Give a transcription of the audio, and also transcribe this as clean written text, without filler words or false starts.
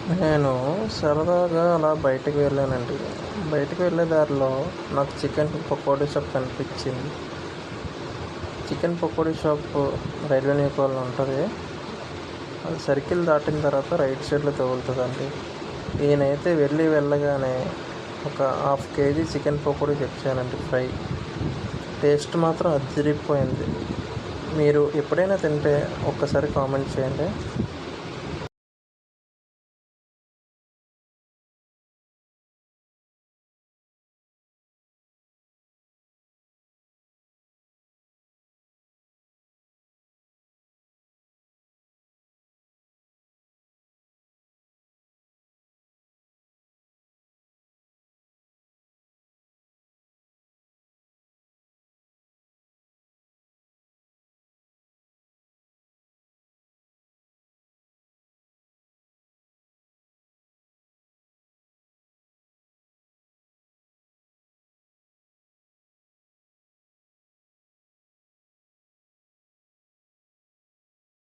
నేను సరదాగా అలా బయటకు వెళ్ళానండి. బయటకు వెళ్ళే దారిలో నాకు చికెన్ పకోడీ షాప్ కనిపించింది. Chicken pakodi shop railway new colony ఉంటుంది. అది సర్కిల్ దాటిన తర్వాత రైట్ సైడ్లో తగులుతుందండి. నేనైతే వెళ్ళగానే ఒక హాఫ్ కేజీ చికెన్ పకోడీ తెచ్చానండి ఫ్రై. టేస్ట్ మాత్రం అదిరిపోయింది. మీరు ఎప్పుడైనా తింటే ఒక్కసారి కామెంట్ చేయండి.